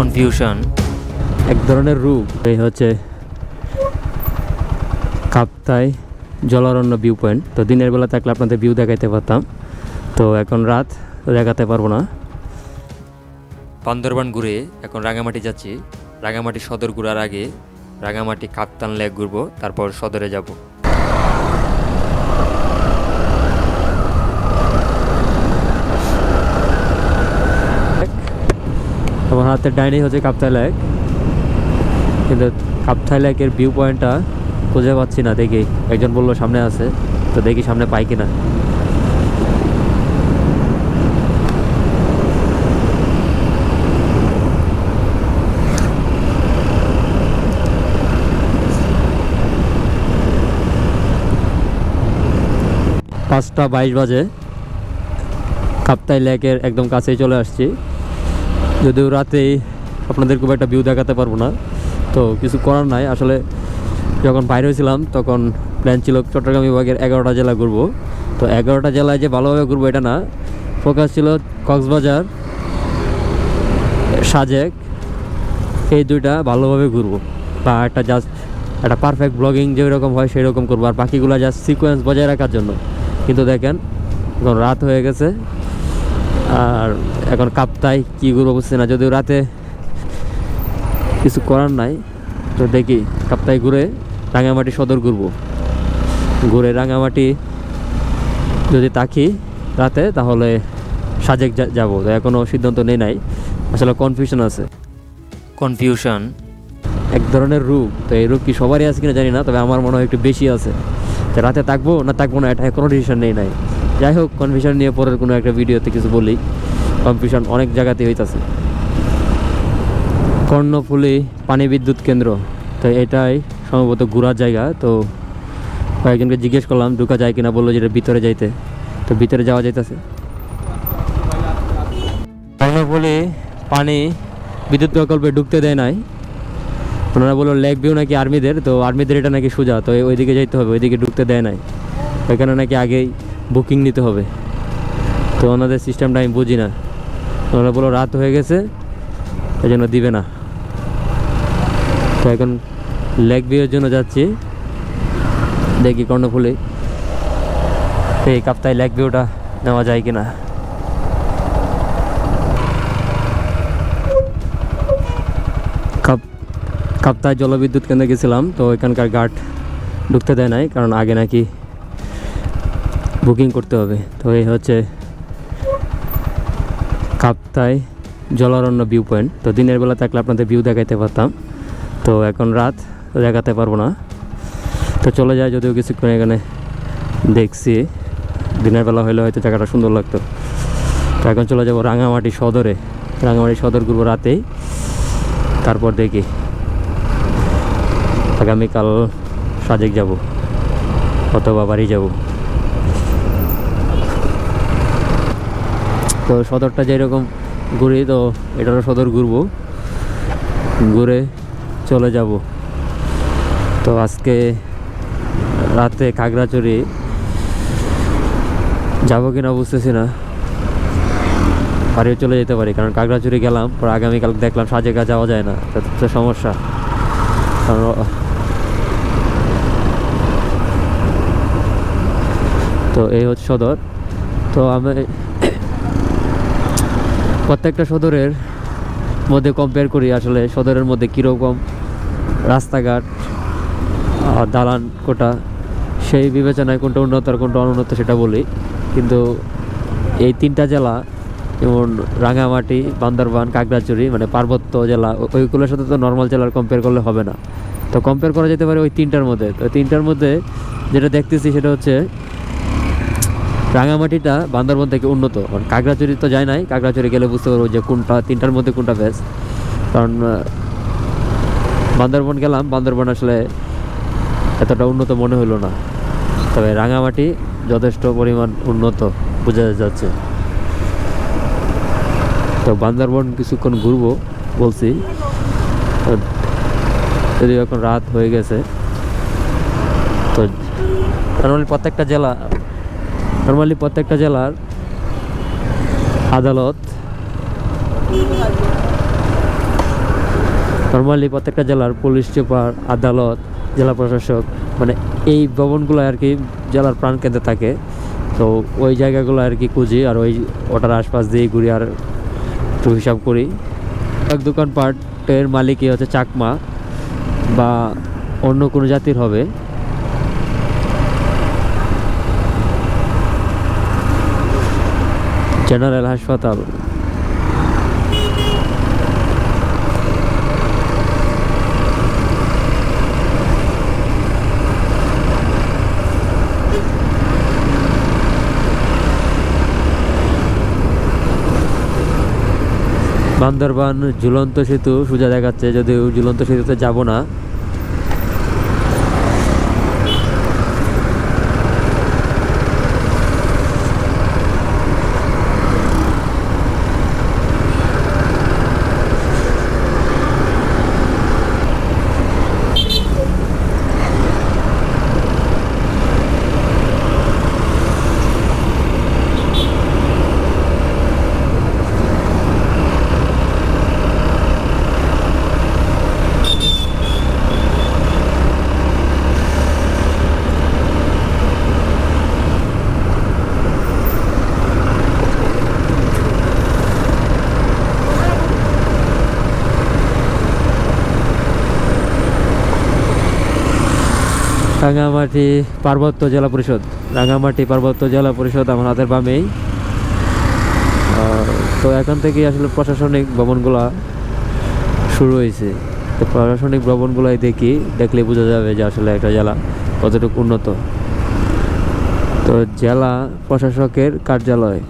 Confusion এক ধরনের রূপ। এই হচ্ছে কাপ্তাই জলারণ্য ভিউ পয়েন্ট। তো দিনের বেলা থাকলে আপনাদের ভিউ দেখাইতে পারতাম, তো এখন রাত দেখাতে পারবো না। বান্দরবান ঘুরে এখন রাঙামাটি যাচ্ছি। রাঙামাটি সদর ঘুরার আগে রাঙামাটি কাপ্তান লেক ঘুরবো, তারপর সদরে যাব। আমার হাতের ডাইনে হচ্ছে কাপ্তাই লেক, কিন্তু কাপ্তাই লেকের ভিউ পয়েন্টটা খুঁজে পাচ্ছি না। দেখি, একজন বললো সামনে আছে, তো দেখি সামনে পাই কিনা। পাঁচটা 22 বাজে, কাপ্তাই লেকের একদম কাছেই চলে আসছি। যদিও রাতেই আপনাদের খুব একটা ভিউ দেখাতে পারবো না, তো কিছু করার নাই। আসলে যখন বাইরে হয়েছিলাম তখন প্ল্যান ছিল চট্টগ্রাম বিভাগের 11টা জেলা ঘুরবো। তো 11টা জেলায় যে ভালোভাবে ঘুরবো এটা না, ফোকাস ছিল কক্সবাজার, সাজেক, এই দুইটা ভালোভাবে ঘুরবো, বা একটা জাস্ট একটা পারফেক্ট ব্লগিং যেরকম হয় সেই রকম করবো, আর বাকিগুলো জাস্ট সিকোয়েন্স বজায় রাখার জন্য। কিন্তু দেখেন এখন রাত হয়ে গেছে, আর এখন কাপ্তাই কী ঘুরবো বুঝছি না। যদিও রাতে কিছু করার নাই, তো দেখি কাপ্তাই ঘুরে রাঙামাটি সদর ঘুরবো। ঘুরে রাঙামাটি যদি তাকি রাতে, তাহলে সাজেক যাবো। তো এখনও সিদ্ধান্ত নেই নাই, আসলে কনফিউশন আছে। কনফিউশন এক ধরনের রূপ, তো এই রূপ কি সবারই আছে কিনা জানি না, তবে আমার মনে হয় একটু বেশি আছে। তো রাতে থাকবো না থাকবো না এটা কোনো ডিসিশন নেই নাই। যাই হোক, কনফিউশন নিয়ে পরের কোনো একটা ভিডিওতে কিছু বলি। কনফিউশন অনেক জায়গাতেই হইতেছে। কর্ণফুলী পানি বিদ্যুৎ কেন্দ্র, তো এটাই সম্ভবত ঘোরার জায়গা। তো কয়েকজনকে জিজ্ঞেস করলাম ঢুকা যায় কিনা, বললো যে এটা ভিতরে যাইতে, তো ভিতরে যাওয়া যাইতেছে। কর্ণফুলী পানি বিদ্যুৎ প্রকল্পে ঢুকতে দেয় নাই, ওনারা বললো লেক ভিউ নাকি আর্মিদের, তো আর্মিদের এটা নাকি সোজা, তো ওইদিকে যাইতে হবে, ওইদিকে ঢুকতে দেয় নাই। ওইখানে নাকি আগেই বুকিং নিতে হবে। তো ওনাদের সিস্টেমটা আমি বুঝি না। ওনারা বললো রাত হয়ে গেছে, এই জন্য দিবে না। তো এখন লেক ভিউয়ের জন্য যাচ্ছি, দেখি কর্ণফুলী এই কাপ্তাই লেক ভিউটা নেওয়া যায় কিনা। কাপ্তাই জলবিদ্যুৎ কেন্দ্রে গেছিলাম, তো এখানকার গার্ড ঢুকতে দেয় নাই, কারণ আগে নাকি বুকিং করতে হবে। তো এই হচ্ছে কাপ্তাই জলারণ্য ভিউ পয়েন্ট। তো দিনের বেলা থাকলে আপনাদের ভিউ দেখাইতে পারতাম, তো এখন রাত দেখাতে পারবো না। তো চলে যায়, যদিও কিছুক্ষণ এখানে দেখছি, দিনের বেলা হলে হয়তো জায়গাটা সুন্দর লাগতো। তো এখন চলে যাবো রাঙামাটি সদরে। রাঙামাটি সদর ঘুরবো রাতেই, তারপর দেখি আগামীকাল সাজেক যাব অথবা বাড়ি যাব। তো সদরটা যেরকম ঘুরি, তো এটারও সদর ঘুরবো, ঘুরে চলে যাব। তো আজকে রাতে খাগড়াছড়ি যাবো কিনা বুঝতেছি না, বাড়িও চলে যেতে পারি, কারণ খাগড়াছড়ি গেলাম পর আগামীকাল দেখলাম সাজেকা যাওয়া যায় না, তো সমস্যা। কারণ তো এই হচ্ছে সদর। তো আমি প্রত্যেকটা সদরের মধ্যে কম্পেয়ার করি আসলে সদরের মধ্যে কীরকম রাস্তাঘাট, দালান কোটা, সেই বিবেচনায় কোনটা উন্নত আর কোনটা অনুন্নত সেটা বলি। কিন্তু এই তিনটা জেলা, যেমন রাঙামাটি, বান্দরবান, খাগড়াছড়ি, মানে পার্বত্য জেলা, ওইগুলোর সাথে তো নর্মাল জেলার কম্পেয়ার করলে হবে না। তো কম্পেয়ার করা যেতে পারে ওই তিনটার মধ্যে। তো তিনটার মধ্যে যেটা দেখতেছি সেটা হচ্ছে রাঙামাটিটা বান্দরবান থেকে উন্নত। কারণ খাগড়াছড়ি তো যায় নাই, খাগড়াছড়ি গেলে বুঝতে পারবো যে কোনটা তিনটার মধ্যে কোনটা বেস্ট। কারণ বান্দরবান গেলাম, বান্দরবান আসলে এতটা উন্নত মনে হলো না, তবে রাঙামাটি যথেষ্ট পরিমাণ উন্নত বোঝা যাচ্ছে। তো বান্দরবান কিছুক্ষণ ঘুরবো বলছি, যদিও এখন রাত হয়ে গেছে। তো নর্মালি প্রত্যেকটা জেলার আদালত নর্মালি প্রত্যেকটা জেলার পুলিশ সুপার, আদালত, জেলা প্রশাসক মানে এই ভবনগুলো আর কি জেলার প্রাণকেন্দ্রে থাকে। তো ওই জায়গাগুলো আর কি খুঁজি আর ওটার আশপাশ দিয়ে ঘুরি আর একটু হিসাব করি। এক দোকানপাটের মালিকই হচ্ছে চাকমা বা অন্য কোনো জাতির হবে। জেনারেল হাসপাতাল, বান্দরবান ঝুলন্ত সেতু সোজা দেখাচ্ছে, যদিও ঝুলন্ত সেতুতে যাব না। রাঙামাটি পার্বত্য জেলা পরিষদ, রাঙামাটি পার্বত্য জেলা পরিষদ আমার হাতের বামেই। তো এখান থেকেই আসলে প্রশাসনিক ভবনগুলা শুরু হয়েছে। তো প্রশাসনিক ভবনগুলাই দেখলে বোঝা যাবে যে আসলে একটা জেলা কতটুকু উন্নত। তো জেলা প্রশাসকের কার্যালয়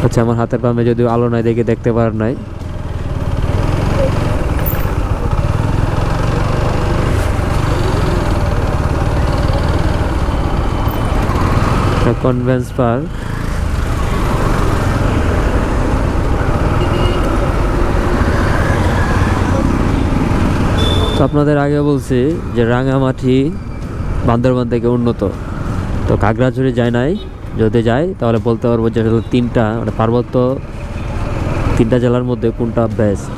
হচ্ছে আমার হাতের বামে, যদিও আলো নাই দেখে দেখতে পারেন নাই। কনভেন্স পার্ক, তো আপনাদের আগে বলছি যে রাঙামাটি বান্দরবান থেকে উন্নত। তো খাগড়াছড়ি যায় নাই, যদি যায় তাহলে বলতে পারবো যে আসলে তিনটা মানে পার্বত্য তিনটা জেলার মধ্যে কোনটা বেস্ট।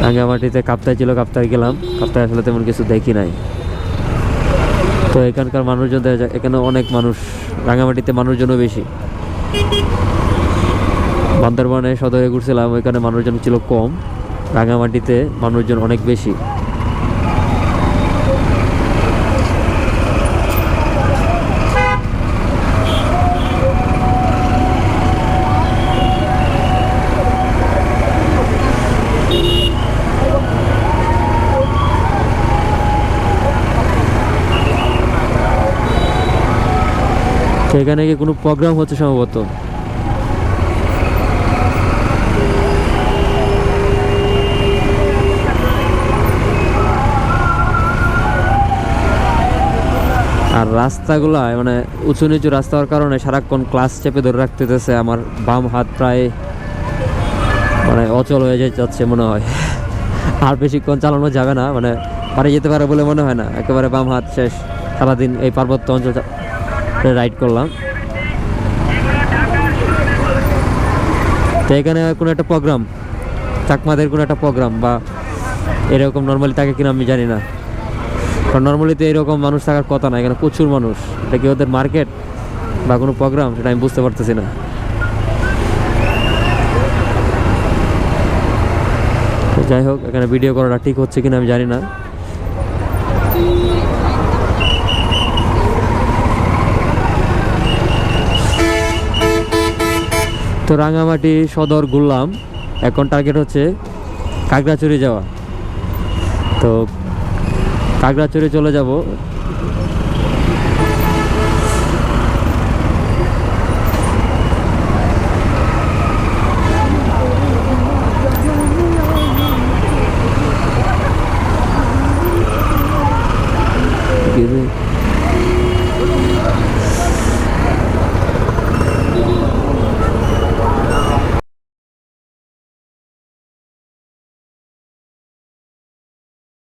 রাঙামাটিতে কাপ্তাই ছিল, কাপ্তাই গেলাম, কাপ্তাই আসলে তেমন কিছু দেখি নাই। তো এখানকার মানুষজন, এখানে অনেক মানুষ, রাঙামাটিতে মানুষজনও বেশি। বান্দরবানে সদরে ঘুরছিলাম, ওইখানে মানুষজন ছিল কম, রাঙামাটিতে মানুষজন অনেক বেশি। সেখানে কি কোনো প্রোগ্রাম হচ্ছে সম্ভবত। আর রাস্তাগুলা মানে উঁচু নিচু রাস্তা হওয়ার কারণে সারাক্ষণ ক্লাস চেপে ধরে রাখতেছে। আমার বাম হাত প্রায় মানে অচল হয়ে যাচ্ছে মনে হয়। আর বেশিক্ষণ চালানো যাবে না, মানে পারে যেতে পারে বলে মনে হয় না। একেবারে বাম হাত শেষ। সারাদিন এই পার্বত্য অঞ্চল রাইড করলাম। তো এখানে কোনো একটা প্রোগ্রাম, চাকমাদের কোনো একটা প্রোগ্রাম বা এরকম নর্মালি থাকে কিনা আমি জানি না। কারণ নর্মালি তো এরকম মানুষ থাকার কথা না, এখানে প্রচুর মানুষ। এটা কি ওদের মার্কেট বা কোনো প্রোগ্রাম, সেটা আমি বুঝতে পারতেছি না। যাই হোক, এখানে ভিডিও করাটা ঠিক হচ্ছে কিনা আমি জানি না। তো রাঙামাটি সদর ঘুরলাম, এখন টার্গেট হচ্ছে খাগড়াছড়ি যাওয়া। তো খাগড়াছড়ি চলে যাব